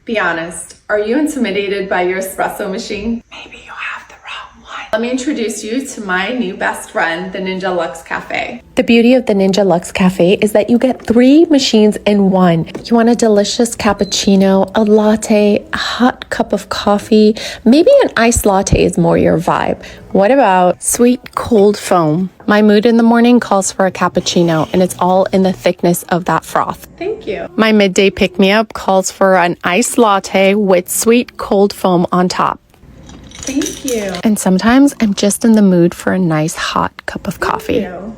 Be honest, are you intimidated by your espresso machine? Maybe you have the wrong one. Let me introduce you to my new best friend, the Ninja Luxe Cafe. The beauty of the Ninja Luxe Cafe is that you get 3 machines in one. You want a delicious cappuccino, a latte, a hot cup of coffee, maybe an iced latte is more your vibe. What about sweet cold foam? My mood in the morning calls for a cappuccino, and it's all in the thickness of that froth. Thank you. My midday pick-me-up calls for an iced latte with sweet cold foam on top. Thank you. And sometimes I'm just in the mood for a nice hot cup of coffee. Thank you.